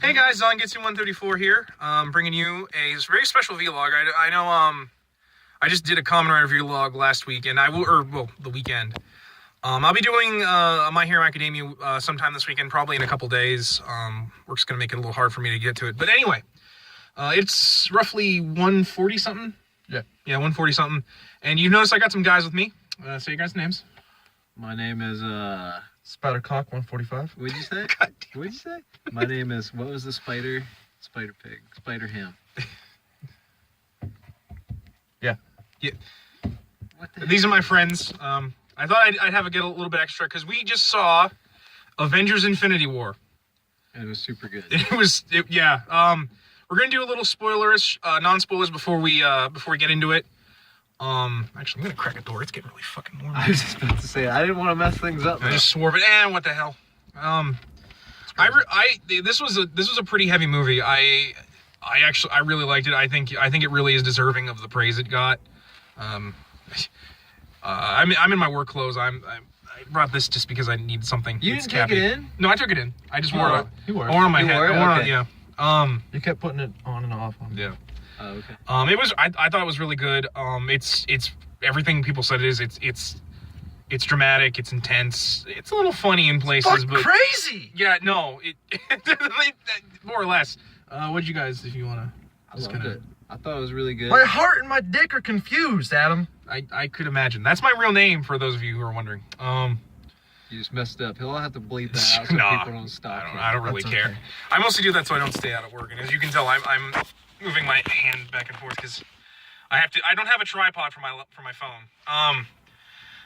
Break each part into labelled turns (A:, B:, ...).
A: Hey guys, Zangetsu 134 here. Bringing you a very special vlog. I know I just did a Kamen Rider vlog last week, and the weekend. I'll be doing My Hero Academia sometime this weekend, probably in a couple days. Work's gonna make it a little hard for me to get to it, but anyway, it's roughly 1:40 something. Yeah, 1:40 something. And you notice I got some guys with me. Say your guys' names.
B: My name is
C: Spidercock 145.
B: What'd you say? What'd you say? My name is, what was the spider? Spider pig. Spider ham.
C: Yeah.
B: What the
A: These are my friends. I thought I'd have get a little bit extra because we just saw Avengers Infinity War.
B: And it was super good.
A: Yeah. We're gonna do a little spoilers, non-spoilers before we get into it. Actually, I'm gonna crack a door. It's getting really fucking warm.
B: I was just about to say, I didn't want to mess things up.
A: I just swore, but what the hell? This was a pretty heavy movie. I really liked it. I think it really is deserving of the praise it got. I'm in my work clothes. I brought this just because I need something.
B: You didn't take it in?
A: No, I took it in. I just wore it.
C: You wore it.
A: I wore it on my
B: You
A: head.
B: wore it?
A: I wore it on,
B: Okay.
A: yeah.
C: You kept putting it on and off.
A: Yeah.
B: Oh, okay.
A: It was. I thought it was really good. It's everything people said it is. It's dramatic. It's intense. It's a little funny in places, but
C: crazy.
A: yeah, no, more or less. What'd you guys, if you wanna?
B: I loved it. I thought it was really good.
C: My heart and my dick are confused, Adam.
A: I could imagine. That's my real name for those of you who are wondering.
B: You just messed up. He'll have to bleep that out so
A: Nah,
B: people don't stop.
A: I don't really
C: That's
A: care.
C: okay.
A: I mostly do that so I don't stay out of work. And as you can tell, I'm moving my hand back and forth because I don't have a tripod for my phone.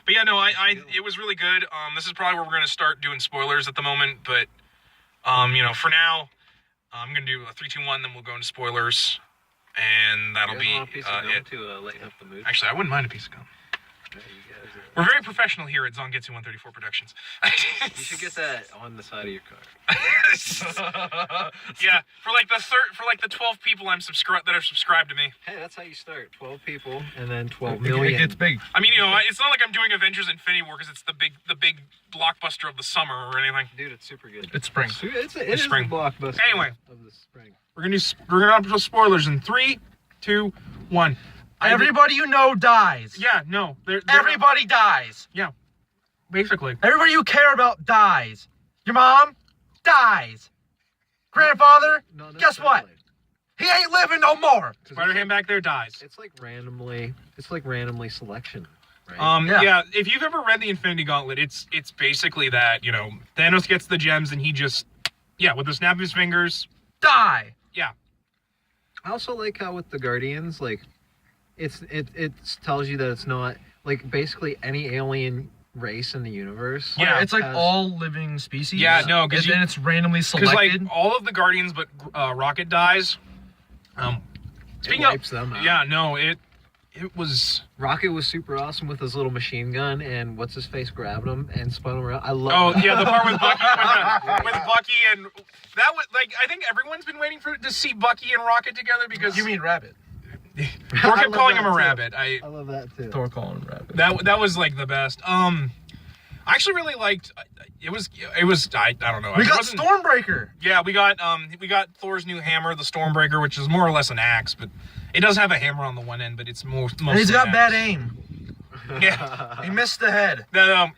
A: But yeah, no, it was really good. This is probably where we're gonna start doing spoilers at the moment. But for now, I'm gonna do a 3, 2, 1, then we'll go into spoilers, and that'll be it.
B: To lighten up the mood.
A: Actually, I wouldn't mind a piece of gum.
B: Yeah, you guys
A: We're very professional here at Zangetsu 134 Productions.
B: You should get that on the side of your car.
A: Yeah, for the 12 people that are subscribed to me.
B: Hey, that's how you start. 12 people and then 12
C: It
B: million.
C: gets big.
A: I mean, it's not like I'm doing Avengers Infinity War because it's the big blockbuster of the summer or anything.
B: Dude, it's super good.
C: It's spring.
B: It is
A: spring.
B: the blockbuster
A: Anyway.
B: of the spring.
A: We're gonna do spoilers in 3, 2, 1.
C: Everybody you know dies.
A: Yeah, no, they're
C: Everybody dies.
A: Yeah, basically.
C: Everybody you care about dies. Your mom dies. Grandfather,
B: No,
C: guess what? He ain't living no more.
A: Spider-Ham back there dies.
B: It's like randomly selection, right?
A: Yeah. If you've ever read the Infinity Gauntlet, it's basically that, Thanos gets the gems and he just, with the snap of his fingers,
C: Die.
A: yeah.
B: I also like how with the Guardians, like, it tells you that it's not, like, basically any alien race in the universe.
A: Yeah,
C: It's like
B: has-
C: all living species.
A: Yeah, no, 'cause
C: then it's randomly
A: Because,
C: selected.
A: all of the Guardians but Rocket dies.
B: It
A: Speaking
B: wipes them out.
A: yeah, no, it was...
B: Rocket was super awesome with his little machine gun, and what's his face grabbed him and spun him around. I love.
A: Oh,
B: that.
A: yeah, the part with Bucky, with Bucky and... That was, I think everyone's been waiting to see Bucky and Rocket together because...
C: You mean rabbit?
A: Thor
B: I
A: kept
B: love
A: calling him
B: that
A: a
B: too.
A: rabbit.
B: I love that too.
C: Thor calling him rabbit.
A: That was, the best. I actually really liked... It was... I don't know.
C: We
A: It
C: got
A: wasn't-
C: Stormbreaker.
A: Yeah, we got Thor's new hammer, the Stormbreaker, which is more or less an axe, but it does have a hammer on the one end, but it's mostly
C: And he's got
A: an
C: bad
A: axe.
C: aim.
A: Yeah.
C: He missed the head.
A: So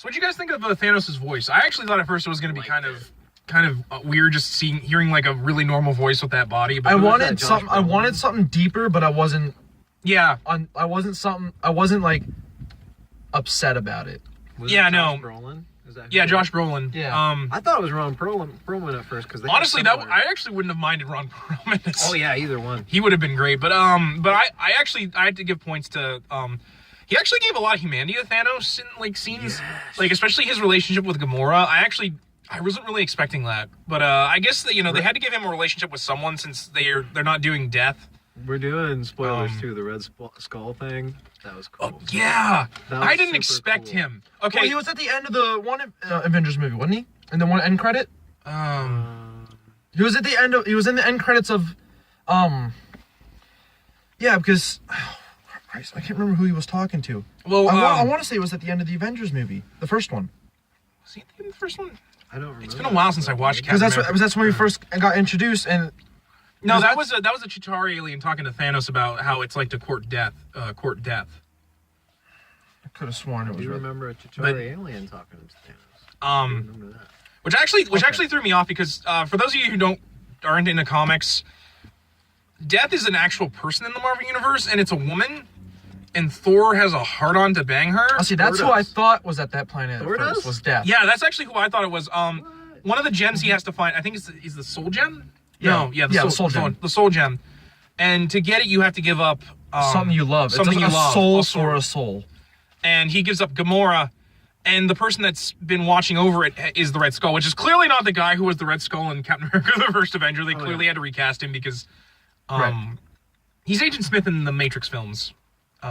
A: what'd you guys think of Thanos' voice? I actually thought at first it was going to be kind of weird just hearing like a really normal voice with that body. But
C: I
B: that
C: wanted
B: Josh
C: something. I
B: Brolin?
C: wanted something deeper, but I wasn't.
A: yeah,
C: I wasn't like upset about it.
B: Was
A: Yeah,
B: it
A: no.
B: Josh Brolin? Is that who
A: yeah,
B: it
A: Josh
B: is?
A: Brolin.
C: Yeah.
B: I thought it was Ron Perlman at first because
A: Honestly, I actually wouldn't have minded Ron Perlman.
B: Oh yeah, either one.
A: He would have been great, but I had to give points to he actually gave a lot of humanity to Thanos in like scenes, like especially his relationship with Gamora. I wasn't really expecting that, but I guess that they had to give him a relationship with someone since they're not doing death.
B: We're doing spoilers too. The Red Skull thing. That was cool.
A: Oh yeah,
B: That was
A: I didn't
B: super
A: expect
B: cool.
A: him. Okay,
C: Well, he was at the end of the one Avengers movie, wasn't he? And the one end credit. He was at the end of. He was in the end credits of. Yeah, because. Christ, I can't remember who he was talking to.
A: well,
C: I want to say it was at the end of the Avengers movie, the first one.
A: was he in the first one?
B: I don't remember.
A: It's been a while since I watched
C: Because
A: Captain America.
C: that's when we first got introduced, and
A: No, that was a Chitauri alien talking to Thanos about how it's like to court death.
C: I could have sworn it
B: Do
C: was.
B: you
C: Right.
B: remember a Chitauri
A: But-
B: alien talking to Thanos? I remember that.
A: Which actually threw me off because for those of you who aren't into comics, Death is an actual person in the Marvel universe, and it's a woman. And Thor has a hard-on to bang her.
C: Oh, see, that's
B: Thor
C: who I
B: does.
C: thought was at that planet
B: Thor
C: at first,
B: does?
C: was Death.
A: Yeah, that's actually who I thought it was. One of the gems he has to find, I think is the Soul Gem.
C: Yeah.
A: The
C: Soul Gem.
A: The Soul Gem. And to get it, you have to give up
C: Something you love.
A: Something
C: it's
A: you love.
C: a soul
A: A
C: for a soul.
A: And he gives up Gamora. And the person that's been watching over it is the Red Skull, which is clearly not the guy who was the Red Skull in Captain America: The First Avenger. They clearly had to recast him because he's Agent Smith in the Matrix films.
B: Yeah,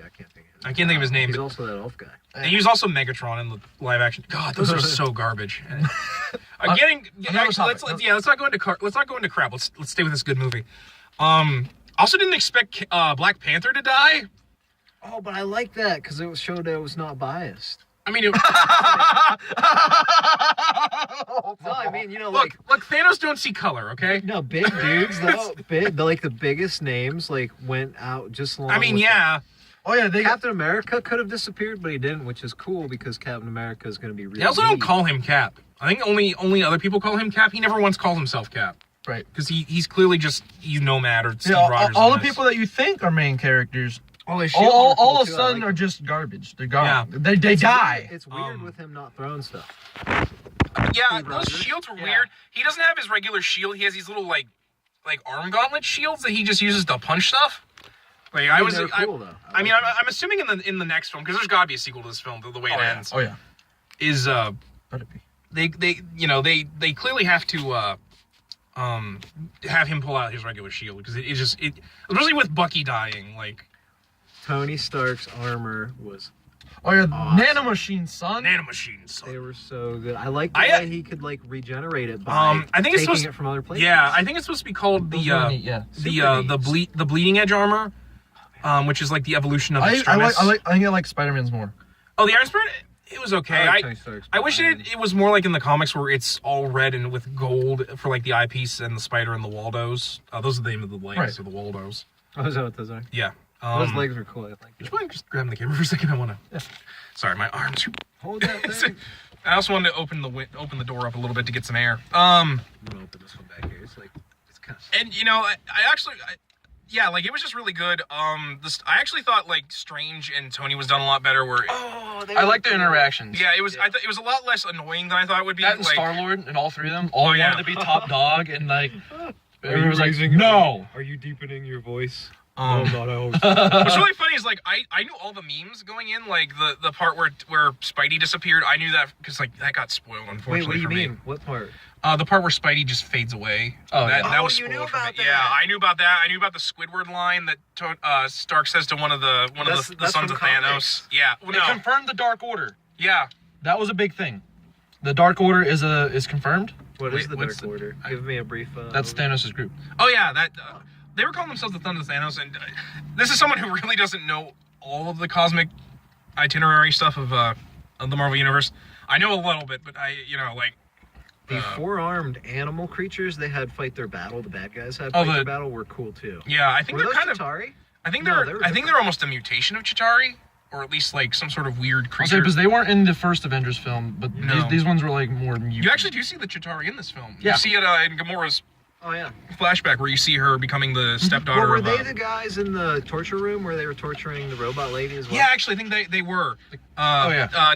B: I can't think of it.
A: I can't think of his name.
B: He's
A: but
B: also that elf guy.
A: and he was also Megatron in the live action. God, those are so garbage.
C: Another topic.
A: Let's not go into crap. Let's stay with this good movie. Also didn't expect Black Panther to die.
B: Oh, but I like that because it showed that it was not biased.
A: I mean,
B: No, I mean, you know,
A: look, Thanos don't see color, okay?
B: no, big dudes though, the biggest names like went out just along.
A: I mean,
B: with
A: yeah.
C: Oh yeah, they got.
B: Captain America could have disappeared, but he didn't, which is cool because Captain America is going to be really.
A: They also don't call him Cap. I think only other people call him Cap. He never once calls himself Cap.
C: Right.
A: Because he's clearly just Nomad or Steve
C: Yeah,
A: Rogers.
C: all the
A: in this.
C: people that you think are main characters,
B: all of
C: all of a sudden are just garbage. They're gone.
A: Yeah.
C: They die.
B: It's weird with him not throwing stuff.
A: Yeah,
B: Steve
A: those
B: Rogers.
A: shields are
C: Yeah.
A: weird. He doesn't have his regular shield. He has these little like arm gauntlet shields that he just uses to punch stuff. Like
B: They're cool though.
A: I mean, I'm assuming in the next film, because there's got to be a sequel to this film, the way it ends,
C: Oh yeah.
A: is
C: Let it be.
A: they clearly have to have him pull out his regular shield because it especially with Bucky dying, like
B: Tony Stark's armor was.
C: Oh yeah,
B: Awesome.
C: nanomachine, son.
A: nanomachines.
B: They were so good. I like the way he could like regenerate it by
A: I think it's
B: taking
A: supposed
B: it from other places.
A: Yeah, I think it's supposed to be called
C: Those are neat, yeah.
A: the bleeding edge armor, which is like the evolution of
C: I
A: Extremis.
C: think I like Spider-Man's more.
A: Oh, the Iron Spirit. It was okay.
B: like Tony Stark's
A: I wish it was more like in the comics where it's all red and with gold for like the eyepiece and the spider and the Waldos. Those are the name of the legs,
C: Right.
A: or the Waldos.
B: Oh, is that what those are?
A: Yeah.
B: Those legs were cool. I like
A: Would you mind just grabbing the camera for a second? I want to. Sorry, my arms.
B: Hold that thing.
A: I also wanted to open the door up a little bit to get some air.
B: I'm gonna open this one back here. It's kind of.
A: And yeah, like it was just really good. I actually thought like Strange and Tony was done a lot better. Where
B: Oh,
C: I like their interactions.
A: yeah, it was. I thought it was a lot less annoying than I thought it would be.
C: That and
A: like,
C: Star-Lord and all three of them all
A: yeah.
C: wanted to be top dog and like.
B: Are
C: Everyone
B: you
C: was like,
B: raising-
C: no.
B: Are you deepening your voice?
A: Um,
B: not always.
A: What's really funny is like I knew all the memes going in, like the part where Spidey disappeared. I knew that because like that got spoiled unfortunately
B: Wait, what do you
A: for
B: mean?
A: me.
B: What part?
A: The part where Spidey just fades away.
C: Oh,
A: that,
C: yeah.
A: that
B: Oh,
A: was
B: you
A: spoiled
B: knew
A: for me.
B: about that.
A: Yeah, I knew about that. I knew about the Squidward line that Stark says to one of the
B: That's
A: sons
B: from
A: of
B: comics.
A: Thanos. Yeah, well,
C: They
A: no,
C: confirmed the Dark Order.
A: yeah.
C: That was a big thing. The Dark Order is confirmed.
B: What
A: Wait,
B: is the
A: what's
B: Dark Order? Give me a brief.
C: That's Thanos' group.
A: Oh yeah, that they were calling themselves the Sons of Thanos, and this is someone who really doesn't know all of the cosmic itinerary stuff of the Marvel universe. I know a little bit, but
B: The four-armed animal creatures they had fight their battle. The bad guys had
A: Oh,
B: fight their
A: the-
B: battle. Were cool too.
A: yeah, I think
B: Were
A: they're
B: those
A: kind of.
B: Chitauri?
A: I think
B: No,
A: they're.
B: they were
A: I think
B: different.
A: they're almost a mutation of Chitauri, or at least like some sort of weird
C: I'll say
A: creature.
C: because they weren't in the first Avengers film, but
A: No.
C: these ones were like more mutant.
A: You actually do see the Chitauri in this film.
C: Yeah.
A: You see it in Gamora's
B: Oh yeah.
A: flashback where you see her becoming the stepdaughter
B: Well, were
A: of.
B: they the guys in the torture room where they were torturing the robot lady as well?
A: Yeah, actually, I think they were.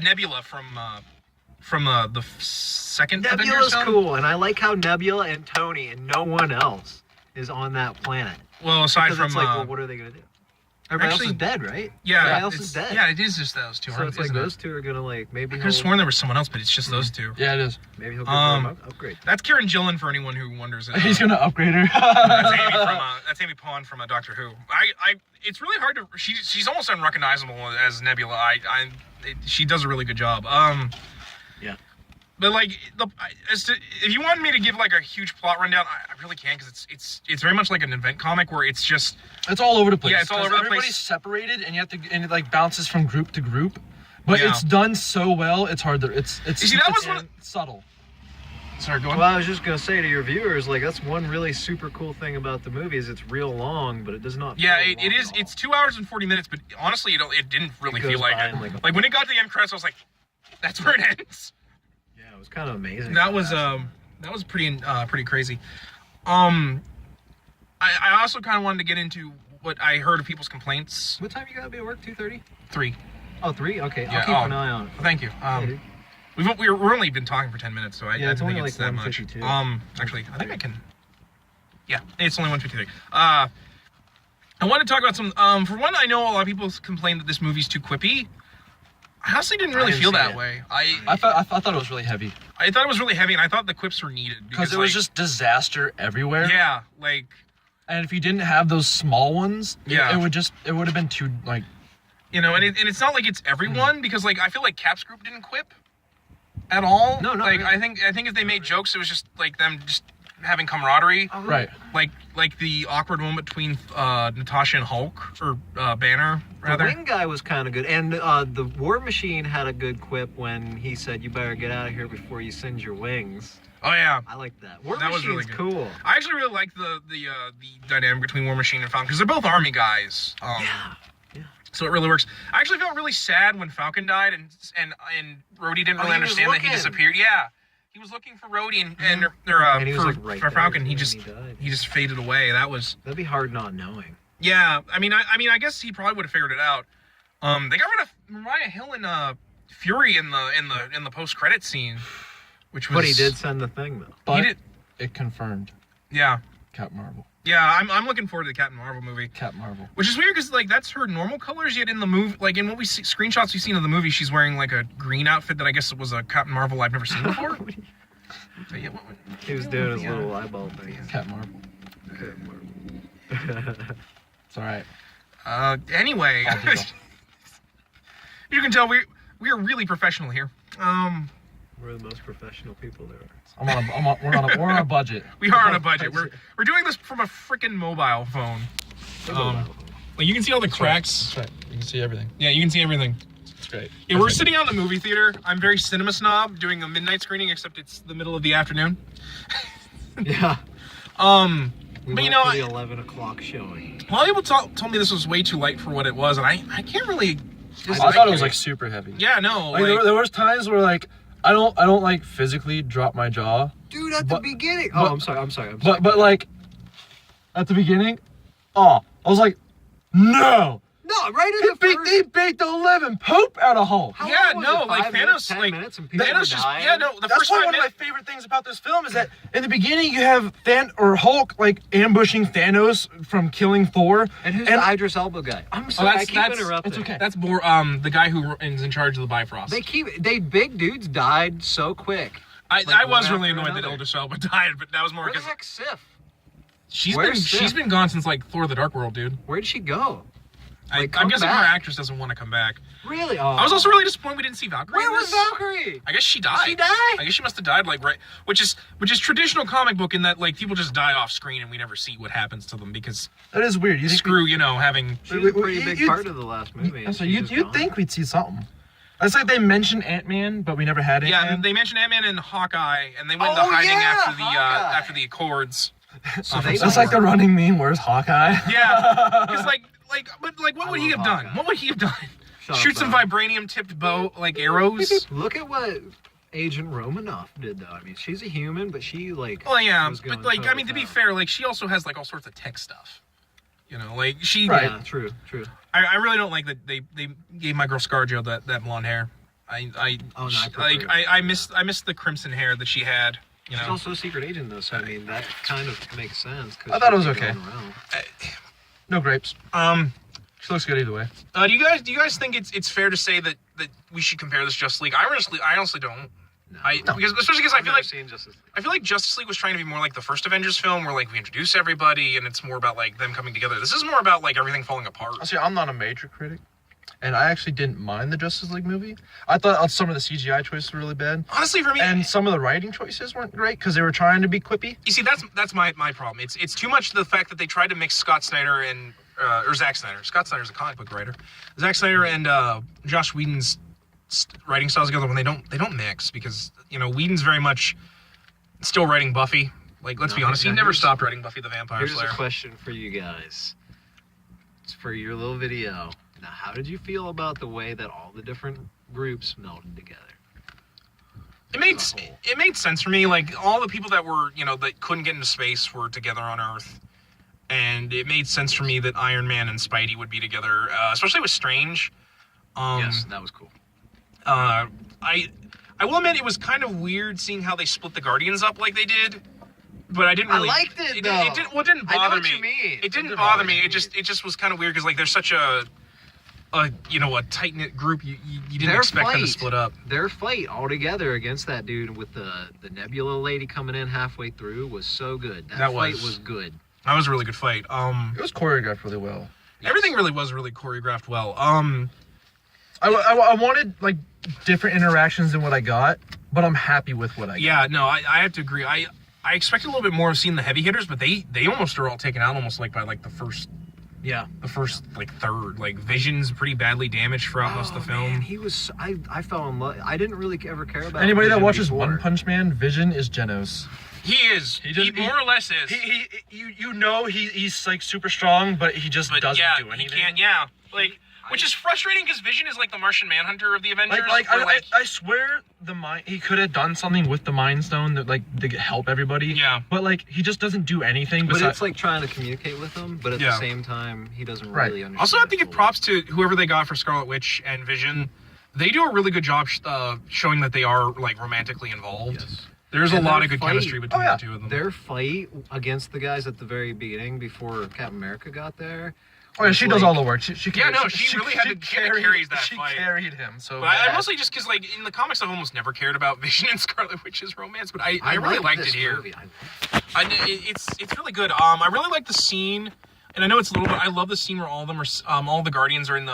A: Nebula from the second Avengers
B: Nebula's
A: film.
B: cool, and I like how Nebula and Tony and no one else is on that planet.
A: Well, aside
B: Because
A: from
B: it's like, well, what are they gonna do? Everybody
A: actually-
B: else is dead, right?
A: yeah,
B: Everybody else
A: it's-
B: is dead.
A: Yeah, it is just those two.
B: So it's like
A: isn't it?
B: those two are gonna like maybe.
A: I could have sworn there was someone else, but it's just those two.
C: Yeah, it is.
B: Maybe he'll give
A: Um,
B: them an upgrade.
A: That's Karen Gillan for anyone who wonders.
C: He's gonna upgrade her.
A: That's Amy Pond from Doctor Who. It's really hard to. She's almost unrecognizable as Nebula. She does a really good job.
B: Yeah.
A: But like, if you wanted me to give like a huge plot rundown, I really can't because it's very much like an event comic where it's just
C: It's all over the place.
A: Yeah, it's all
C: 'Cause
A: over the place.
C: Everybody's separated, and you have to, and it like bounces from group to group. But
A: Yeah.
C: it's done so well. It's hard to. It's
A: You see, that was one of-
C: subtle.
A: Sorry, go on.
B: Well, I was just gonna say to your viewers, like that's one really super cool thing about the movie is it's real long, but it does not.
A: Yeah,
B: feel
A: it
B: long
A: is.
B: at all.
A: It's 2 hours and 40 minutes, but honestly, it didn't really
B: It goes
A: feel like
B: by
A: it.
B: in like a-
A: Like when it got to the end credits, I was like, "That's where it ends."
B: Yeah, it was kind of amazing.
A: That was pretty crazy. I also kind of wanted to get into what I heard of people's complaints.
B: What time you gotta be at work? 2:30.
A: 3.
B: Oh, 3. Okay,
A: Yeah,
B: I'll keep an eye on it.
A: Thank you.
B: Yeah, dude.
A: We're only been talking for 10 minutes, so I
B: Yeah, it's
A: don't
B: only
A: think it's
B: like
A: that much.
B: 1:52.
A: Actually, I think I can. Yeah, it's only 1:53. I want to talk about some. For one, I know a lot of people complain that this movie's too quippy. I honestly didn't really
B: didn't
A: feel
B: see
A: that
B: it.
A: way.
C: I thought it was really heavy
A: I thought it was really heavy, and I thought the quips were needed
C: because it was just disaster everywhere.
A: yeah, like
C: And if you didn't have those small ones,
A: Yeah.
C: it would have been too like.
A: and it's not like it's everyone because like I feel like Cap's group didn't quip at all.
B: No, not
A: like
B: really.
A: I think if they made jokes, it was just like them just having camaraderie.
B: Oh,
C: Right.
A: Like the awkward moment between Natasha and Hulk or Banner
B: The
A: rather.
B: wing guy was kind of good, and the War Machine had a good quip when he said, "You better get out of here before you singe your wings."
A: Oh yeah.
B: I like that. War
A: That was
B: Machine's
A: really good.
B: cool.
A: I actually really like the dynamic between War Machine and Falcon because they're both army guys.
B: Yeah.
A: So it really works. I actually felt really sad when Falcon died and Rhodey didn't
B: Oh,
A: really
B: he was
A: understand that he
B: looking.
A: disappeared. Yeah, he was looking for Rhodey and
B: And he was
A: for,
B: like right
A: for
B: there,
A: Falcon.
B: too,
A: He
B: and
A: just
B: he died.
A: he just faded away. That was
B: That'd be hard not knowing.
A: yeah. I mean I guess he probably would have figured it out. They got rid of Mariah Hill and Fury in the post credit scene, which was
B: But he did send the thing though.
C: But
A: he did
C: it confirmed
A: yeah.
C: Captain Marvel.
A: Yeah, I'm looking forward to the Captain Marvel movie.
C: Captain Marvel.
A: Which is weird because like that's her normal colors. Yet in the movie, like in what we see, screenshots we've seen of the movie, she's wearing like a green outfit that I guess was a Captain Marvel I've never seen before. So, yeah,
B: He was doing his little eyeball thing.
C: Captain Marvel. It's all right.
A: Anyway,
C: I'll do that.
A: you can tell we are really professional here.
B: We're the most professional people there are.
C: We're on a budget.
A: We are on a budget. We're doing this from a freaking mobile phone. Like you can see all the cracks.
C: That's right. You can see everything.
A: Yeah, you can see everything.
C: It's great.
A: Yeah, we're sitting out in the movie theater. I'm very cinema snob, doing a midnight screening, except it's the middle of the afternoon.
B: Yeah.
A: But
B: We went
A: you know,
B: for the 11 o'clock showing.
A: a lot of people told me this was way too light for what it was, and I can't really.
C: I thought it was like super heavy.
A: Yeah, no.
C: Like, there was times where like I don't like physically drop my jaw,
B: Dude, at
C: But-
B: the beginning.
C: but-
B: I'm sorry.
C: but like at the beginning, I was like, no.
B: No, right in the first...
C: He beat the living poop out of Hulk.
B: How
A: Yeah,
B: long was
A: no,
B: it?
A: like
B: 5
A: Thanos,
B: minutes, 10
A: like
B: minutes and people
A: Thanos
B: were
A: just
B: dying?
A: yeah, no. The
C: That's
A: first
C: why
A: 5
C: one of my
A: minutes.
C: favorite things about this film is that in the beginning you have Hulk like ambushing Thanos from killing Thor.
B: And who's the Idris Elba guy? I'm sorry, I keep interrupting.
C: It's okay.
A: That's the guy who is in charge of the Bifrost.
B: They big dudes died so quick.
A: I
B: like,
A: was
B: one
A: really
B: after
A: annoyed that
B: another.
A: Idris Elba died, but that was more
B: Where the
A: because
B: heck's Sif?
A: she's
B: where's Sif?
A: been gone since like Thor: The Dark World, dude.
B: Where did she go? Like,
A: I'm
B: come
A: guessing her
B: back.
A: actress doesn't want to come back.
B: Really? Oh.
A: I was also really disappointed we didn't see Valkyrie.
B: Where
A: in
B: was
A: this.
B: Valkyrie?
A: I guess she died.
B: She died?
A: I guess she must have died like right, which is traditional comic book in that like people just die off screen and we never see what happens to them because
C: That is weird. You think
A: screw having.
B: She was a pretty
C: you-
B: big
C: you'd-
B: part of the last movie. and
C: So
B: she's
C: you'd
B: just gone.
C: think we'd see something. It's like they mentioned Ant-Man, but we never had
A: Yeah,
C: Ant-Man.
A: they mentioned Ant-Man and Hawkeye, and they went into
B: Oh,
A: hiding
B: yeah,
A: after
B: Hawkeye.
A: the Accords.
B: So
A: from
B: they
C: That's like the running meme. Where's Hawkeye?
A: Yeah, because but what would he
B: love
A: have done?
B: Hawkeye.
A: What would he have done?
B: Shut
A: Shoot
B: up,
A: some
B: Bob.
A: vibranium tipped bow like arrows?
B: Look at what Agent Romanoff did, though. I mean, she's a human, but she like.
A: Well, yeah,
B: was going
A: but like I
B: toe
A: mean, to be
B: toe.
A: fair, like she also has like all sorts of tech stuff. You know, like she.
C: Right.
B: Yeah, true.
A: I really don't like that they gave my girl ScarJo that blonde hair. I
B: Oh, no, I prefer
A: like
B: it.
A: I missed the crimson hair that she had. You
B: She's
A: know.
B: also a secret agent, though, so I mean that kind of makes sense. 'cause
C: I thought it was
B: she's
C: okay.
B: going around.
C: No grapes. She looks good either way.
A: Do you guys think it's fair to say that we should compare this Justice League? I honestly don't.
B: No.
A: Because especially because I
B: I've
A: feel
B: never
A: like
B: seen Justice League.
A: I feel like Justice League was trying to be more like the first Avengers film, where like we introduce everybody and it's more about like them coming together. This is more about like everything falling apart.
C: See, I'm not a major critic, and I actually didn't mind the Justice League movie. I thought some of the CGI choices were really bad,
A: Honestly, for me,
C: and some of the writing choices weren't great because they were trying to be quippy.
A: you see, that's my problem. It's too much the fact that they tried to mix Scott Snyder or Zack Snyder. Scott Snyder's a comic book writer. Zack Snyder and Josh Whedon's writing styles together when they don't mix, because Whedon's very much still writing Buffy. Like, let's be honest, he never stopped writing Buffy the Vampire Slayer.
B: Here's a question for you guys. It's for your little video. Now, how did you feel about the way that all the different groups melded together?
A: It made sense for me. Like, all the people that were, that couldn't get into space were together on Earth. And it made sense for me that Iron Man and Spidey would be together, especially with Strange.
B: Yes, that was cool.
A: I will admit it was kind of weird seeing how they split the Guardians up like they did. But I didn't really.
B: I liked it, though.
A: It didn't bother
B: I know what
A: me.
B: you mean.
A: It didn't bother me. It just was kind of weird because, like, there's such a tight knit group. You didn't expect them to split up.
B: Their fight all together against that dude with the Nebula lady coming in halfway through was so good. That fight was good.
A: That was a really good fight.
C: It was choreographed really well.
A: Yes. Everything really was really choreographed well.
C: I wanted like different interactions than what I got, but I'm happy with what I got.
A: Yeah, no, I have to agree. I expected a little bit more of seeing the heavy hitters, but they almost are all taken out almost like by like the first like third. Like Vision's pretty badly damaged throughout most of the film.
B: Man, he was. I fell in love. I didn't really ever care about
C: anybody
B: Vision
C: that watches
B: before.
C: One Punch Man. Vision is Genos.
A: He is. He more or less is.
C: He's like super strong, but he just doesn't do anything.
A: He can't. Yeah, like. Which is frustrating because Vision is like the Martian Manhunter of the Avengers.
C: I swear he could have done something with the Mind Stone that to help everybody.
A: Yeah.
C: But like he just doesn't do anything.
B: But it's like trying to communicate with them, but at the same time he doesn't really understand.
A: Also, I have to give props to whoever they got for Scarlet Witch and Vision. They do a really good job showing that they are like romantically involved. Yes. There's a lot of good chemistry between the two of them.
B: Their fight against the guys at the very beginning before Captain America got there.
C: Oh yeah, she does all the work. She
A: really carries that fight.
C: She carried him. So
A: but I mostly just because like in the comics I've almost never cared about Vision and Scarlet Witch's romance, but I really liked it here. It's really good. I really like the scene, and I know it's a little bit. I love the scene where all of them are all the Guardians are in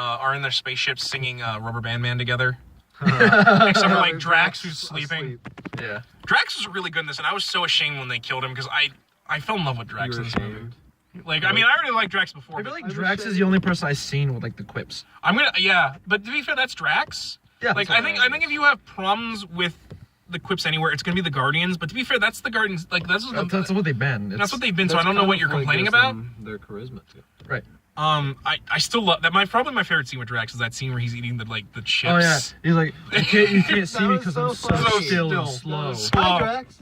A: their spaceships singing Rubber Band Man together. Except for like Drax who's sleeping.
C: Yeah.
A: Drax was really good in this, and I was so ashamed when they killed him because I fell in love with Drax in this movie. Like, I mean, I already liked Drax before.
C: I feel like Drax is the only person I've seen with like the quips.
A: But to be fair, that's Drax.
C: Yeah.
A: Like, I think if you have problems with the quips anywhere, it's gonna be the Guardians. But to be fair, that's the Guardians. Like, that's
C: what they've been.
A: That's what they've been. So I don't know what you're complaining about.
B: Their charisma too.
C: Right.
A: I still love that. Probably my favorite scene with Drax is that scene where he's eating the chips.
C: Oh yeah. He's like, you can't see me because I'm so still and slow.
B: Hi, Drax.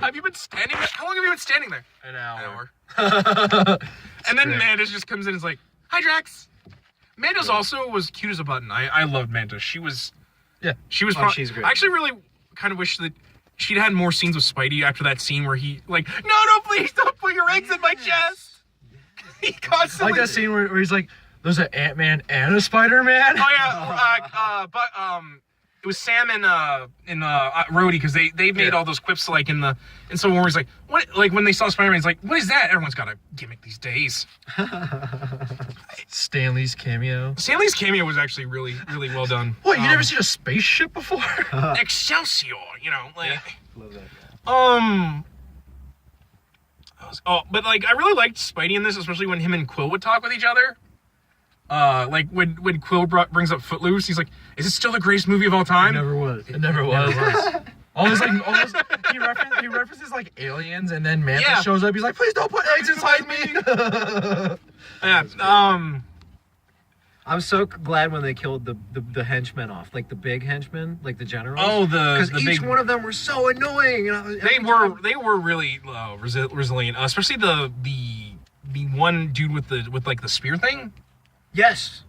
A: Have you been standing there? How long have you been standing there?
C: An hour.
A: And then Mantis just comes in and is like, hi, Drax. Mantis also was cute as a button. I loved Mantis. She was...
C: Yeah.
A: She was...
B: She's great.
A: I actually really kind of wish that she'd had more scenes with Spidey after that scene where he, like, no, please don't put your eggs in my chest. He constantly...
C: Like that scene where he's like, there's an Ant-Man and a Spider-Man?
A: Oh, yeah. It was Sam and Rhodey because they made all those quips like in so when he's like what, like when they saw Spider-Man, he's like, what is that? Everyone's got a gimmick these days.
C: Stanley's cameo.
A: Stanley's cameo was actually really really well done.
C: What, you never seen a spaceship before?
A: Excelsior, like.
B: Love that guy.
A: But like I really liked Spidey in this, especially when him and Quill would talk with each other. Like when Quill brings up Footloose, he's like, "Is it still the greatest movie of all time?"
C: It never was. He references like aliens, and then Mantis shows up. He's like, "Please don't put eggs inside me."
A: Yeah.
B: I'm so glad when they killed the henchmen off, like the big henchmen, like the generals.
A: Oh,
B: because each one of them were so annoying. And
A: they were really resilient, especially the one dude with the spear thing.
B: Yes.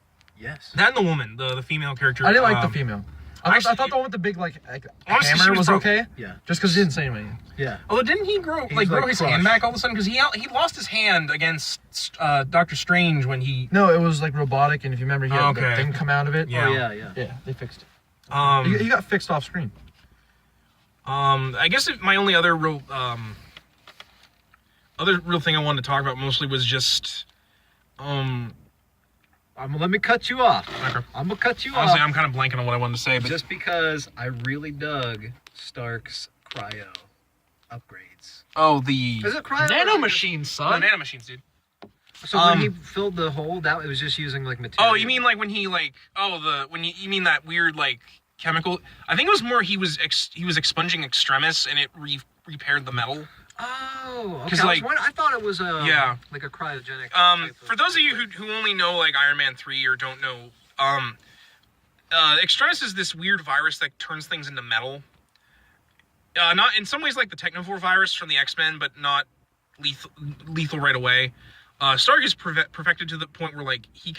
A: That and the woman, the female character.
C: I didn't like the female. I thought the one with the big hammer was okay.
B: Yeah.
C: Just because he didn't say anything.
B: Yeah.
A: Although didn't he grow his hand back all of a sudden? Because he lost his hand against Doctor Strange when he.
C: No, it was like robotic, and if you remember, he had the thing come out of it.
A: Yeah.
B: Oh, yeah.
C: They fixed it. He got fixed off screen.
A: I guess my only other real thing I wanted to talk about mostly was just
B: let me cut you off.
A: Okay.
B: I'm gonna cut you
A: Honestly,
B: off.
A: I'm kind of blanking on what I wanted to say, but
B: Just because I really dug Stark's cryo upgrades.
A: the
B: Is it cryo?
C: Nano machines,
A: Oh,
C: son.
A: nanomachines, dude.
B: So when he filled the hole, it was just using like material.
A: Oh, you mean like when he like you mean that weird like chemical? I think it was more he was expunging extremis and it repaired the metal.
B: Oh, okay.
A: 'Cause, like,
B: I thought it was
A: yeah,
B: like a cryogenic.
A: For those of you who only know like Iron Man 3 or don't know, extremis is this weird virus that turns things into metal. Not in some ways like the Technovore virus from the X-Men, but not lethal right away. Stark is perfected to the point where like he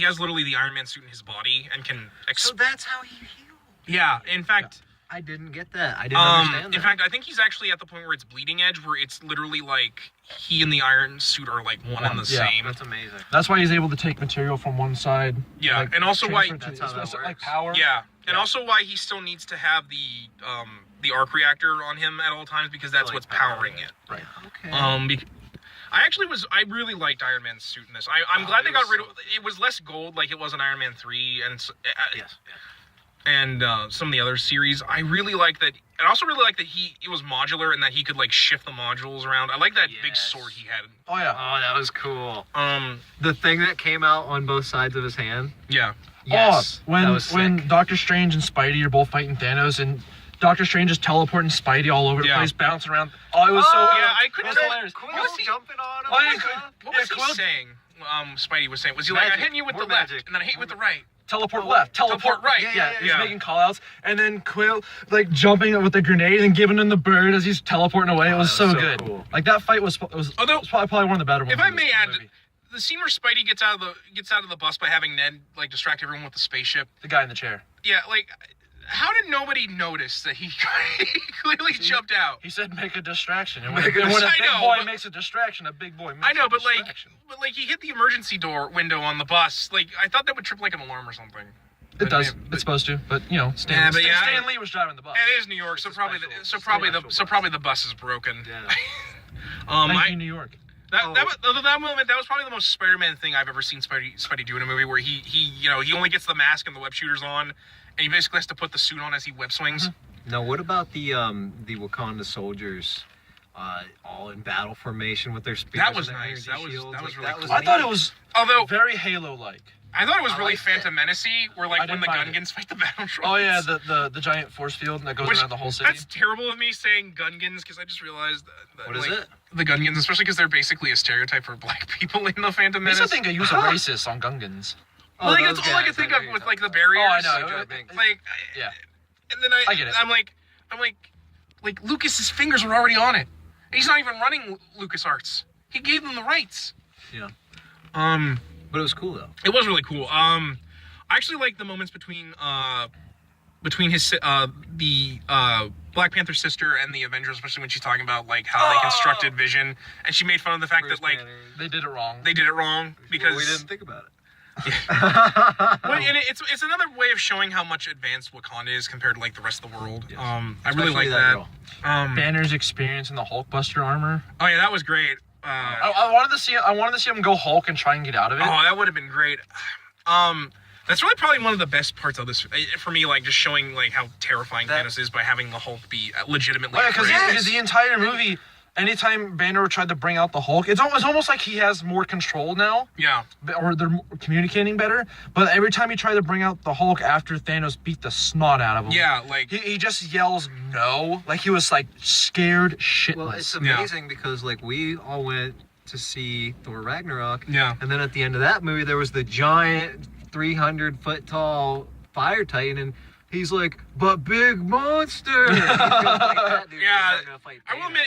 A: has literally the Iron Man suit in his body and can.
B: So that's how he healed.
A: Yeah, in fact.
B: I didn't get that. I didn't understand that.
A: In fact, I think he's actually at the point where it's bleeding edge, where it's literally like he and the Iron suit are like one and the same.
B: That's amazing.
C: That's why he's able to take material from one side.
A: Yeah,
C: like,
A: and also why
B: that's how that works.
C: like power.
A: Yeah, and also why he still needs to have the arc reactor on him at all times because that's
B: Like
A: what's powering it.
C: Right.
B: Okay.
A: I really liked Iron Man's suit in this. I'm glad they got rid of it. Was less gold like it was in Iron Man 3 and
B: yes.
A: and some of the other series. I really like that. I also really like that it was modular and that he could like shift the modules around. I like that big sword he had.
C: Oh yeah.
B: Oh, that was cool. The thing that came out on both sides of his hand.
A: Yeah.
B: Yes.
C: Oh, when Doctor Strange and Spidey are both fighting Thanos and Doctor Strange is teleporting Spidey all over the place, bouncing around. Oh, it was so.
A: Yeah, I couldn't.
B: Quill jumping on him.
A: What was he saying? Spidey was saying, was he like, I'm hitting you with the left, and then I hit you with the right.
C: Teleport left, teleport right.
B: Yeah.
C: He's making callouts, and then Quill like jumping with the grenade and giving him the bird as he's teleporting away. It was so good. Cool. Like that fight was probably one of the better ones.
A: If I may add, the scene where Spidey gets out of the bus by having Ned like distract everyone with the spaceship.
C: The guy in the chair.
A: Yeah, like. How did nobody notice that he clearly jumped out?
C: He said, "Make a distraction." And when a big boy makes a distraction, a big boy makes a distraction.
A: but he hit the emergency door window on the bus. Like I thought that would trip like an alarm or something.
C: It does. It's supposed to, but you know, Stan Lee was driving the bus.
A: It is New York, so probably the bus is broken.
B: Yeah.
C: Thank you, New York.
A: That moment, that was probably the most Spider-Man thing I've ever seen Spidey do in a movie, where he only gets the mask and the web shooters on. And he basically has to put the suit on as he web swings.
B: Now, what about the Wakanda soldiers, all in battle formation with their spears?
A: That was nice. That was really cool.
C: I thought it was very Halo-like.
A: I thought it was really Phantom Menace-y, where like when the Gungans fight the battle droids.
C: Oh yeah, the giant force field that goes around the whole city.
A: That's terrible of me saying Gungans because I just realized that
B: what is it?
A: The Gungans, especially because they're basically a stereotype for black people in the Phantom Menace.
C: I think they use a racist on Gungans.
A: Well, like, that's all I can think of with like the barriers.
C: Oh, I know.
A: Like,
C: yeah.
A: And then
C: I get it.
A: I'm like Lucas's fingers were already on it. He's not even running LucasArts. He gave them the rights.
B: Yeah. But it was cool though.
A: It was really cool. I actually like the moments between his the Black Panther's sister and the Avengers, especially when she's talking about like how they constructed Vision, and she made fun of the fact that like
C: they did it wrong.
A: They did it wrong because
B: we didn't think about it.
A: Well, and it's another way of showing how much advanced Wakanda is compared to like the rest of the world.
B: Yes.
A: I really like that.
C: Banner's experience in the Hulkbuster armor.
A: Oh yeah, that was great.
C: I wanted to see him go Hulk and try and get out of it.
A: Oh, that would have been great. That's really probably one of the best parts of this for me, like just showing like how terrifying Thanos is by having the Hulk be legitimately.
C: Oh, yeah, because the entire movie, anytime Banner tried to bring out the Hulk, it's almost like he has more control now.
A: Yeah.
C: Or they're communicating better. But every time he tried to bring out the Hulk after Thanos beat the snot out of him.
A: Yeah, like
C: he just yells no, like he was like scared shitless.
B: Well, it's amazing because like we all went to see Thor Ragnarok.
A: Yeah.
B: And then at the end of that movie, there was the giant 300-foot tall fire titan, and he's like, "But big monster." Like that, dude,
A: yeah, I will admit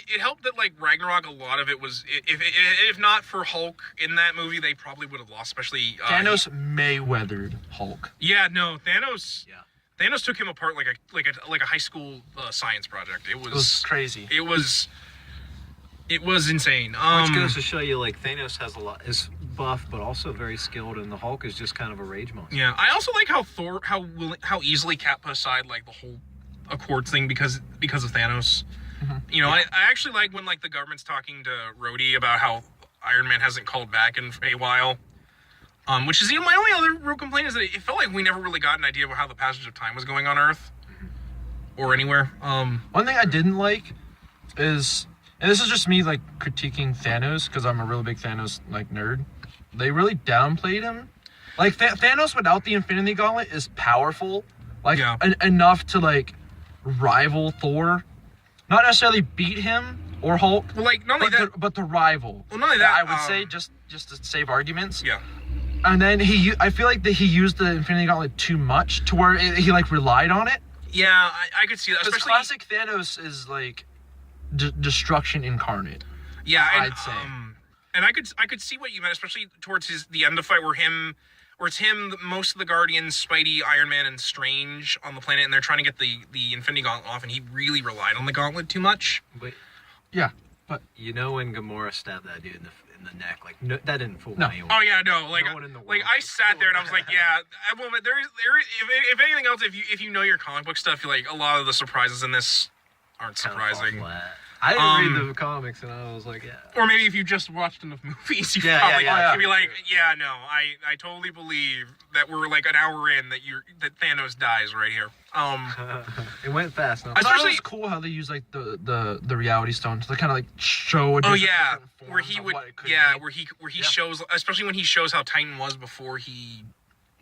A: it helped that like Ragnarok. A lot of it was if not for Hulk in that movie, they probably would have lost. Especially
C: Thanos Mayweathered Hulk.
A: Yeah, no, Thanos. Yeah. Thanos took him apart like a high school science project. It was
C: crazy.
A: It was insane.
B: Which goes to show you, like, Thanos is buff, but also very skilled, and the Hulk is just kind of a rage monster.
A: Yeah, I also like how Thor, how easily Cap put aside like the whole Accords thing because of Thanos. Mm-hmm. You know, I actually like when like the government's talking to Rhodey about how Iron Man hasn't called back in a while. Which is my only other real complaint is that it felt like we never really got an idea of how the passage of time was going on Earth or anywhere.
C: One thing I didn't like is and this is just me like critiquing Thanos because I'm a really big Thanos like nerd. They really downplayed him. Like Thanos without the Infinity Gauntlet is powerful, like enough to like rival Thor, not necessarily beat him or Hulk.
A: Well, like not only that,
C: but the rival.
A: Well, not only that,
C: I would say just to save arguments.
A: Yeah.
C: And then I feel like that he used the Infinity Gauntlet too much to where he like relied on it.
A: Yeah, I could see that.
C: Because
A: Especially
C: classic Thanos is like destruction incarnate.
A: Yeah,
C: I'd say.
A: And I could see what you meant, especially towards the end of the fight where it's him, most of the Guardians, Spidey, Iron Man, and Strange on the planet, and they're trying to get the Infinity Gauntlet off, and he really relied on the Gauntlet too much.
B: But
C: yeah, but
B: you know when Gamora stabbed that dude in the neck, like no, that didn't fool anyone.
A: Oh yeah, no, like
B: No one in the world
A: I sat there and I was like, yeah, well, but there is if anything else, if you know your comic book stuff, you're like a lot of the surprises in this aren't surprising.
B: I didn't read the comics, and I was like, yeah.
A: Or maybe if you just watched enough movies, you
B: Yeah,
A: probably
B: yeah,
A: could be like, yeah, no, I totally believe that we're like an hour in that Thanos dies right here.
B: It went fast. No?
C: I thought it
A: Especially-
C: was cool how they use like the reality stone to kind of like show.
A: Oh yeah,
C: different
A: where
C: forms
A: he
C: of
A: would,
C: what it could
A: yeah,
C: be.
A: where he shows, especially when he shows how Titan was before he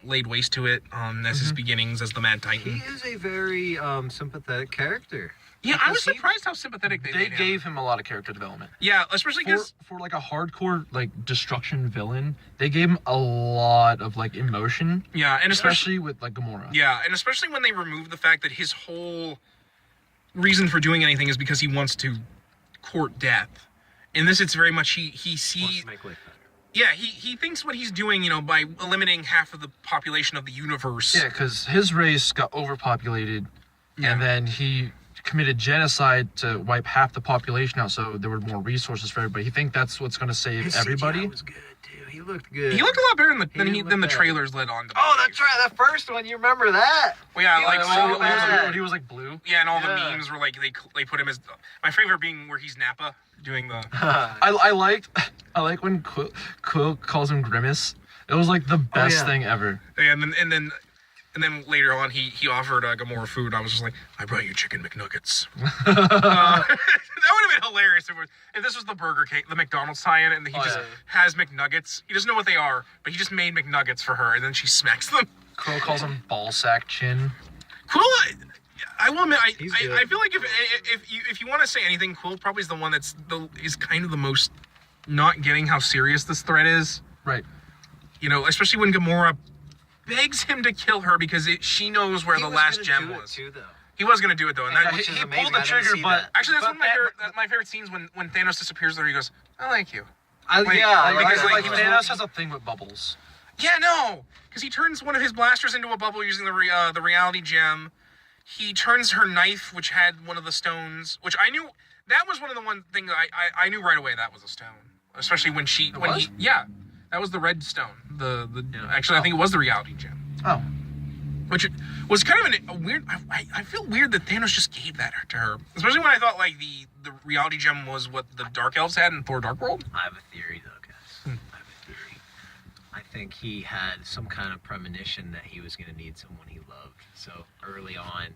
A: laid waste to it. As his beginnings as the Mad Titan.
B: He is a very sympathetic character.
A: Yeah, I was
B: Because he-
A: surprised how sympathetic they made him.
C: gave him a lot of character development.
A: Yeah, especially because
C: For like a hardcore like destruction villain, they gave him a lot of like emotion.
A: yeah, and especially
C: Especially with like Gamora.
A: yeah, and especially when they remove the fact that his whole reason for doing anything is because he wants to court death. In this, it's very much he
B: Wants
A: sees.
B: to make life better.
A: Yeah, he thinks what he's doing, by eliminating half of the population of the universe.
C: Yeah, because his race got overpopulated,
A: Yeah.
C: and then he committed genocide to wipe half the population out, so there were more resources for everybody. He thinks that's what's going to save
B: His
C: everybody.
B: CGI was good too. He looked good.
A: He looked a lot better than
B: He
A: the
B: looked
A: trailers led on to.
B: Oh,
A: believe.
B: that's right. That first one. You remember that?
A: Well, yeah,
B: He
A: like
B: looked
A: all
B: so
A: the
B: bad.
C: When he was like blue.
A: yeah, and all the
B: Yeah.
A: memes were like they put him as my favorite being where he's Nappa doing the.
C: I like when Quill calls him Grimace. It was like the best
B: yeah.
C: thing ever.
A: Yeah, and then later on he offered Gamora food. I was just like, I brought you chicken McNuggets. That would have been hilarious if this was the Burger King, the McDonald's tie-in, and he just has McNuggets. He doesn't know what they are, but he just made McNuggets for her, and then she smacks them.
C: Quill calls him Ballsack Chin.
A: Quill, I will admit,
B: He's
A: I
B: good.
A: feel like if you want to say anything, Quill probably is the one is kind of the most not getting how serious this threat is.
C: Right.
A: Especially when Gamora begs him to kill her because she knows where
B: He
A: the
B: was
A: last
B: gonna
A: gem
B: do it
A: was.
B: too, though.
A: He was gonna do it though, and that,
B: Which
C: he
B: is
C: pulled
B: amazing.
C: the
B: I didn't
C: trigger,
B: see
C: but-
B: that.
A: actually that's
C: But
A: one of my favorite scenes when Thanos disappears there. He goes, "I like you."
B: I,
A: Like-
B: yeah,
A: like,
B: like,
A: because,
B: like,
A: like,
B: he was
C: Thanos has a thing with bubbles.
A: Yeah, no, because he turns one of his blasters into a bubble using the reality gem. He turns her knife, which had one of the stones, which I knew that was one of the one thing I knew right away that was a stone, especially when that was the red stone. Actually I think it was the reality gem.
C: Oh.
A: Which was kind of a weird. I feel weird that Thanos just gave that to her, especially when I thought like the reality gem was what the Dark Elves had in Thor: Dark World.
B: I have a theory, though, guys. I have a theory. I think he had some kind of premonition that he was going to need someone he loved. So early on,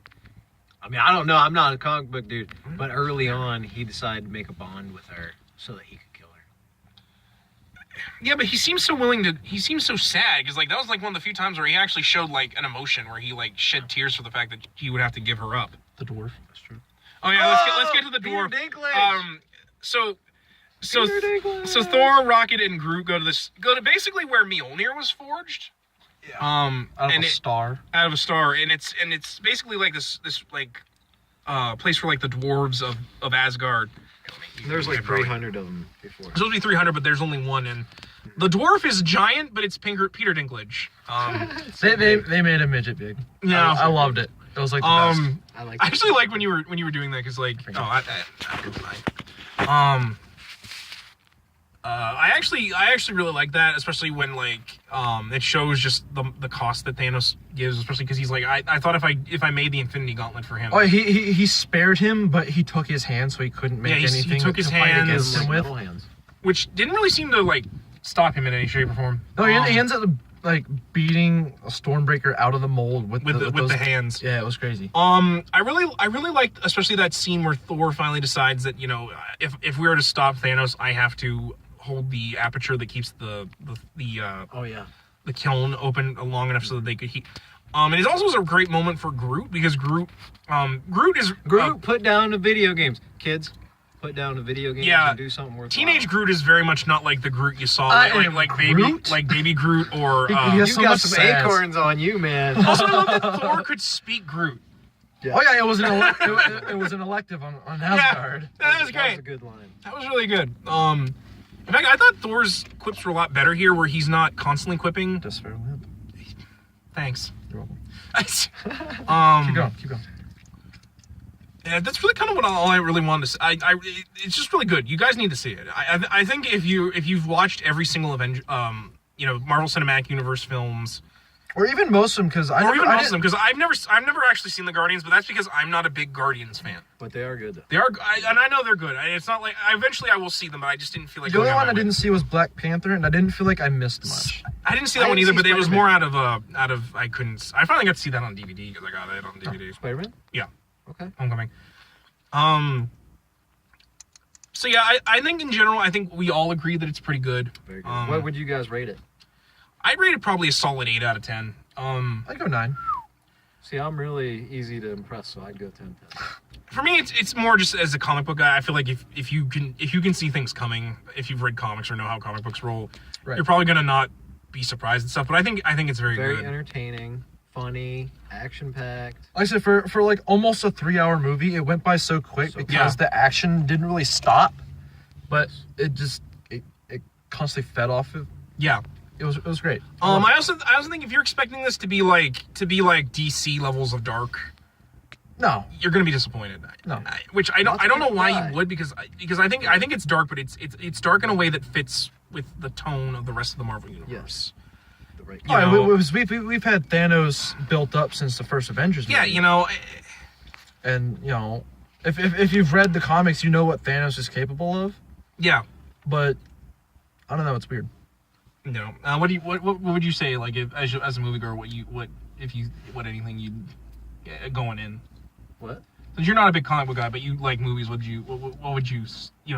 B: I mean, I don't know. I'm not a comic book dude, but early on, he decided to make a bond with her so that he could kill her.
A: Yeah, but he seems so willing to. He seems so sad because like that was like one of the few times where he actually showed like an emotion where he like shed tears for the fact that he would have to give her up.
C: The dwarf. That's true.
A: Oh yeah, let's get to the dwarf.
B: Peter Dinklage.
A: So
B: Peter Dinklage.
A: so Thor, Rocket, and Groot go to basically where Mjolnir was forged.
C: Yeah.
A: Out
C: Out of a star.
A: out of a star, and it's basically like this like place for like the dwarves of Asgard.
B: There's like 300 of them before.
A: There's supposed to be 300, but there's only one, and the dwarf is giant, but it's Peter Dinklage.
C: They made a midget big.
A: Yeah.
C: I loved it. It was like the best.
B: I like
A: I actually like when you were doing that because like I actually really like that, especially when like it shows just the cost that Thanos gives, especially because he's like I thought if I made the Infinity Gauntlet for him.
C: Oh, he spared him, but he took his hand, so he couldn't make
A: Yeah, he
C: anything
A: took his
C: to fight
A: hands,
C: against him with.
B: metal hands.
A: which didn't really seem to like stop him in any shape or form.
C: No, he ends up like beating a Stormbreaker out of the mold with
A: the hands.
C: Yeah, it was crazy.
A: I really liked especially that scene where Thor finally decides that, you know, if we were to stop Thanos, I have to hold the aperture that keeps the kiln open long enough so that they could heat. And it also was a great moment for Groot, because Groot
B: put down the video games, kids. Put down the video games and do something worthwhile.
A: Teenage Groot is very much not like the Groot you saw, like baby Groot, or
C: he has
B: you
C: so
B: got
C: much
B: some
C: sass.
B: acorns on you, man.
A: Also, I love that Thor could speak Groot.
C: Yeah. Oh yeah, it was an elective on Asgard.
A: That was great.
B: That was a good line.
A: That was really good. In fact, I thought Thor's quips were a lot better here, where he's not constantly quipping.
C: That's fair.
A: Thanks.
C: You're welcome. Keep going.
A: Yeah, that's really kind of all I really wanted to say. It's just really good. You guys need to see it. I think if you've watched every single Marvel Cinematic Universe films,
C: or even most of them, because I've
A: never actually seen the Guardians, but that's because I'm not a big Guardians fan.
B: But they are good.
A: They are, and I know they're good. It's not like eventually I will see them, but I just didn't feel like
C: the only one I didn't see was Black Panther, and I didn't feel like I missed much.
A: I didn't see that one either, but it was more out of I couldn't. I finally got to see that on DVD because I got it on DVD.
C: Oh, Spider-Man?
A: Yeah.
B: Okay.
A: Homecoming. So yeah, I think in general, I think we all agree that it's pretty good.
B: Very good. What would you guys rate it?
A: I'd rate it probably a solid 8 out of 10.
C: I'd go 9.
B: See, I'm really easy to impress, so I'd go 10.
A: For me, it's more just as a comic book guy. I feel like if you can see things coming, if you've read comics or know how comic books roll, you're probably gonna not be surprised and stuff. But I think it's very good.
B: Very entertaining, funny, action-packed.
C: Like I said, for like almost a 3-hour movie, it went by so quick because the action didn't really stop, but it constantly fed off of.
A: Yeah.
C: It was great.
A: I also think if you're expecting this to be like DC levels of dark,
C: no,
A: you're gonna be disappointed.
C: No,
A: which I don't know why you would, because I think it's dark, but it's dark in a way that fits with the tone of the rest of the Marvel universe.
B: Yes. Right.
C: We've had Thanos built up since the first Avengers movie.
A: Yeah, you know,
C: and you know, if you've read the comics, you know what Thanos is capable of.
A: Yeah,
C: but I don't know. It's weird.
A: No. What would you say, like, if, as a moviegoer, what anything you'd going in?
B: What?
A: Since you're not a big comic book guy, but you like movies, what would you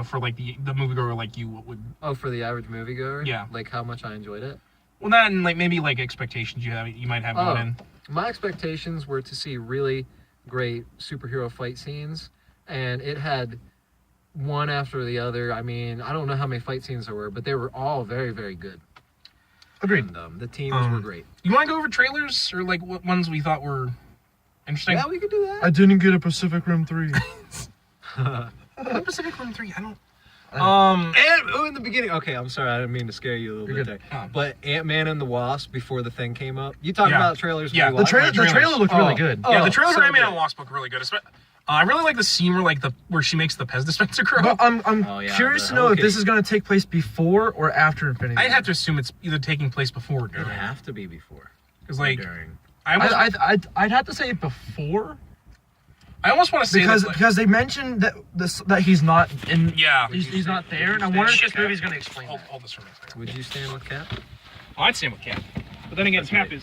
A: for like the moviegoer like you, what would?
B: Oh, for the average moviegoer?
A: Yeah.
B: Like how much I enjoyed it?
A: Well, that and like maybe like expectations you might have going in.
B: My expectations were to see really great superhero fight scenes, and it had one after the other. I mean, I don't know how many fight scenes there were, but they were all very, very good.
C: Agreed.
B: And, the teams were great.
A: You want to go over trailers or like what ones we thought were interesting?
B: Yeah, we could do that.
C: I didn't get a Pacific Rim 3.
A: Pacific Rim 3, I don't.
B: And in the beginning, okay, I'm sorry, I didn't mean to scare you a little bit there. But Ant-Man and the Wasp before the thing came up. You talking about trailers?
A: Yeah,
C: the trailer looked really good.
A: Yeah, the trailer for Ant-Man and the Wasp looked really good. I really like the scene where she makes the Pez dispenser grow.
C: But I'm curious to know if this is going to take place before or after Infinity War.
A: I'd have to assume it's either taking place before or during.
B: It'd have to be before.
A: Because like
B: during.
C: I'd have to say before.
A: I almost want to say
C: because they mentioned that he's not in.
A: Yeah,
C: he's not there, and I wonder if this movie's going to explain.
A: Hold this for me a second.
B: Would you stand with Cap?
A: Oh, I'd stand with Cap. But then again, Cap is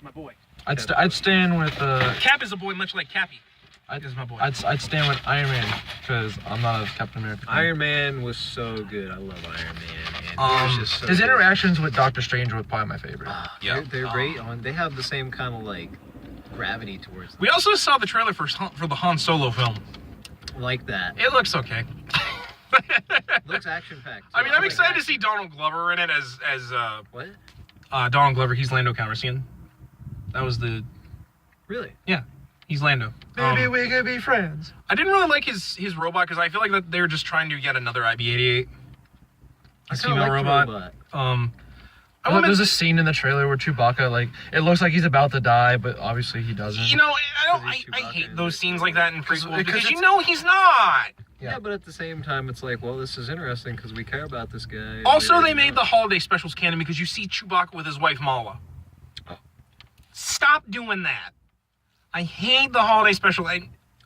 A: my boy.
C: I'd stand with.
A: Cap is a boy, much like Cappy. Is my boy.
C: I'd stand with Iron Man because I'm not a Captain America fan.
B: Iron Man was so good. I love Iron Man. And he was just so
C: his
B: good.
C: interactions with Doctor Strange were probably my favorite.
A: Yeah,
B: they're great. They have the same kind of like gravity towards them.
A: We also saw the trailer for the Han Solo film.
B: Like that.
A: It looks okay.
B: Looks action packed.
A: I mean, I'm excited to see Donald Glover in it as
B: what?
A: Donald Glover. He's Lando Calrissian. That was the.
B: Really?
A: Yeah, he's Lando.
C: Maybe we could be friends.
A: I didn't really like his robot because I feel like that they're just trying to get another IB-88. A female robot.
C: There's a scene in the trailer where Chewbacca, like, it looks like he's about to die, but obviously he doesn't.
A: You know, I hate those scenes like that in prequels because you know he's not.
B: Yeah, but at the same time, it's like, well, this is interesting because we care about this guy.
A: Also, they made the holiday specials canon because you see Chewbacca with his wife Mala. Oh. Stop doing that. I hate the holiday special.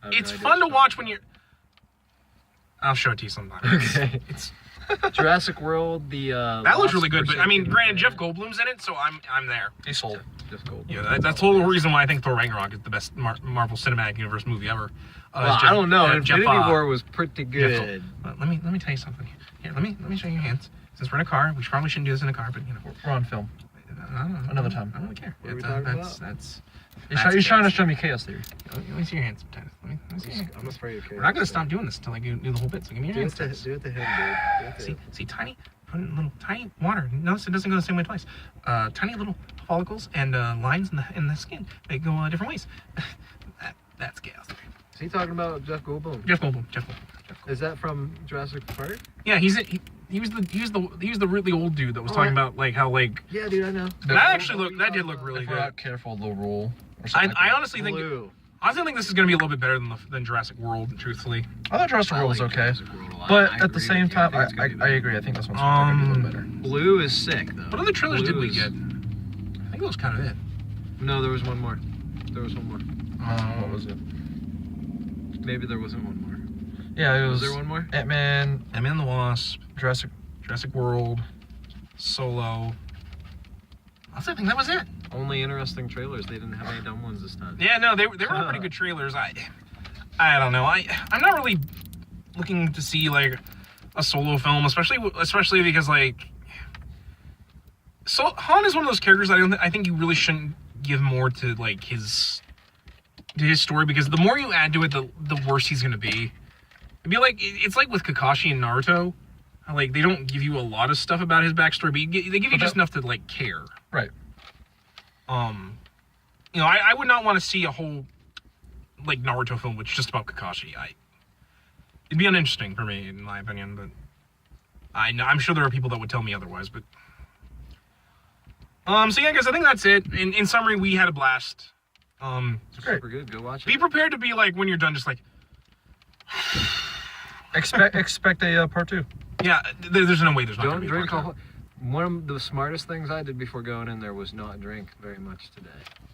A: It's fun to watch when you're. I'll show it to you sometime.
C: Okay.
A: It's
B: Jurassic World, the
A: that looks really good, but I mean,
B: Forsaken
A: granted, Jeff
B: Planet.
A: Goldblum's in it, so I'm there.
C: He's sold.
B: Jeff Goldblum.
A: Yeah, that's the whole reason why I think Thor Ragnarok is the best Marvel Cinematic Universe movie ever.
B: Well, I don't know.
A: Jeff,
B: Infinity War was pretty good.
A: let me tell you something. Here, let me show you your hands. Since we're in a car, we probably shouldn't do this in a car, but you know,
C: We're on film. Another time.
A: I don't really care.
B: What are we talking about?
A: That's
C: He's trying to show me chaos theory.
A: Let me see your hands, Titus. Let me see your hands.
B: I'm afraid of chaos.
A: We're not gonna stop doing this until I do the whole bit. So give me your
B: Do
A: hands.
B: it to
A: Titus.
B: him, dude. Do it to him.
A: See, tiny, put in little tiny water. Notice it doesn't go the same way twice. Tiny little follicles and lines in the skin. They go different ways. That's chaos theory.
B: Is he talking about Jeff Goldblum?
A: Jeff Goldblum.
B: Is that from Jurassic Park?
A: Yeah, he was the really old dude that was talking about like how like.
B: Yeah, dude, I know.
A: That did look really
C: If we're
A: good.
C: not careful, they'll roll. Or something
A: I
C: like
A: honestly think
B: Blue.
A: this is gonna be a little bit better than Jurassic World. Truthfully,
C: that. I thought Jurassic World was
B: like
C: okay,
B: Jurassic World a lot.
C: but
B: I
C: at the
B: agree
C: same
B: with you. I
C: time,
B: think it's gonna be
C: I
B: better.
C: agree. I think this one's gonna be a little better.
B: Blue is sick though.
A: what other trailers did we
B: Blue
A: get?
B: is-
A: I think that was kind of it.
B: No, there was one more.
C: What was it?
B: Maybe there wasn't one more.
C: Yeah, it
B: Was
C: was
B: there one more?
C: Ant-Man,
A: Ant-Man and the Wasp,
C: Jurassic.
A: World, Solo. I think that was it.
B: Only interesting trailers. They didn't have any dumb ones this time.
A: Yeah, no, they were pretty good trailers. I don't know. I'm not really looking to see like a Solo film, especially because like Han is one of those characters I think you really shouldn't give more to like his story, because the more you add to it, the worse he's gonna be. It'd be like it's like with Kakashi and Naruto. Like they don't give you a lot of stuff about his backstory, but they give you just enough to like care.
C: Right.
A: You know, I would not want to see a whole like Naruto film which is just about Kakashi. It'd be uninteresting for me, in my opinion. But I'm sure there are people that would tell me otherwise. But so yeah, guys, I think that's it. In summary, we had a blast.
B: It's super good. Go watch it.
A: Be prepared to be like when you're done, just like
C: Expect a part 2.
A: yeah. There's no way there's not
B: Don't
A: gonna be a
B: drink
A: part
B: alcohol. One of the smartest things I did before going in there was not drink very much today.
A: two.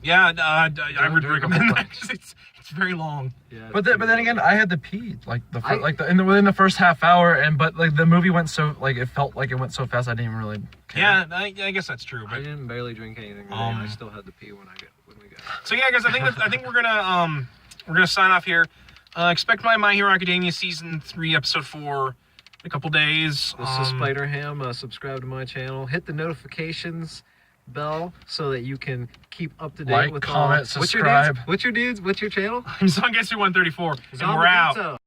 A: Yeah, I would
B: drink a
A: recommend
B: whole
A: that.
B: bunch.
A: It's very long.
B: Yeah.
C: But then again, I had to pee
B: I-
C: within the first half hour, but like the movie went so like it felt like it went so fast I didn't even really care.
A: Yeah, I guess that's true.
B: I
A: But
B: didn't barely drink anything today. I still had to pee when we got.
A: so yeah, guys, I think we're gonna sign off here. Expect My Hero Academia season 3 episode 4 in a couple days.
B: This is Spider Ham. Subscribe to my channel. Hit the notifications bell so that you can keep up to date
C: Like,
B: with
C: comment,
B: all.
C: subscribe.
B: What's your channel?
A: I'm Zangetsu 134, and we're out.
B: Zangetsu.